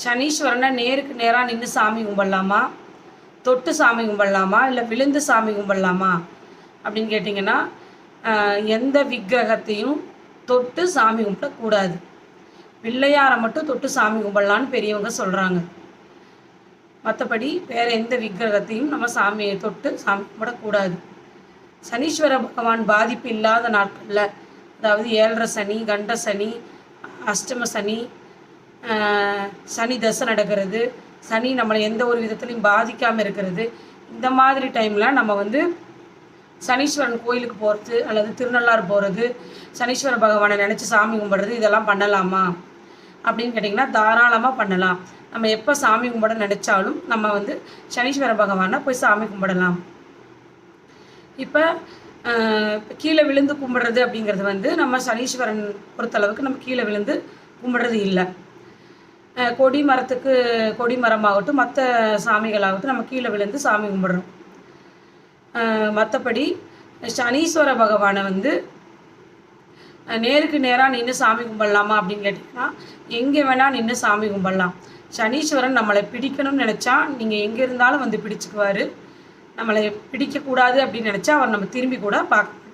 சனீஸ்வரனை நேருக்கு நேராக நின்று சாமி கும்பிடலாமா, தொட்டு சாமி கும்பிடலாமா, இல்லை விழுந்து சாமி கும்பிடலாமா அப்படின்னு கேட்டிங்கன்னா, எந்த விக்கிரகத்தையும் தொட்டு சாமி கும்பிடக்கூடாது. பிள்ளையாரை மட்டும் தொட்டு சாமி கும்பிடலான்னு பெரியவங்க சொல்கிறாங்க. மற்றபடி வேறு எந்த விக்கிரகத்தையும் நம்ம சாமியை தொட்டு சாமி கும்பிடக்கூடாது. சனீஸ்வர பகவான் பாதிப்பு இல்லாத நாட்களில், அதாவது 7.5 சனி, கண்ட சனி, அஷ்டம சனி, சனி தசை நடக்கிறது, சனி நம்மளை எந்த ஒரு விதத்துலையும் பாதிக்காமல் இருக்கிறது, இந்த மாதிரி டைமில் நம்ம வந்து சனீஸ்வரன் கோயிலுக்கு போகிறது அல்லது திருநள்ளாறு போகிறது, சனீஸ்வர பகவானை நினச்சி சாமி கும்பிட்றது, இதெல்லாம் பண்ணலாமா அப்படின்னு கேட்டிங்கன்னா தாராளமாக பண்ணலாம். நம்ம எப்போ சாமி கும்பிட நினச்சாலும் நம்ம வந்து சனீஸ்வர பகவானை போய் சாமி கும்பிடலாம். இப்போ கீழே விழுந்து கும்பிட்றது அப்படிங்கிறது வந்து நம்ம சனீஸ்வரன் பொறுத்தளவுக்கு நம்ம கீழே விழுந்து கும்பிட்றது இல்லை. கொடி மரத்துக்கு கொடி மரமாகட்டும், மற்ற சாமிகளாகட்டும் நம்ம கீழே விழுந்து சாமி கும்பிட்றோம். மற்றபடி சனீஸ்வர பகவானை வந்து நேருக்கு நேராக நின்று சாமி கும்பிடலாமா அப்படின்னு கேட்டிங்கன்னா, எங்கே வேணால் நின்று சாமி கும்பிடலாம். சனீஸ்வரன் நம்மளை பிடிக்கணும்னு நினச்சா நீங்கள் எங்கே இருந்தாலும் வந்து பிடிச்சிக்குவார். நம்மளை பிடிக்கக்கூடாது அப்படின்னு நினச்சா அவர் நம்ம திரும்பி கூட பார்க்க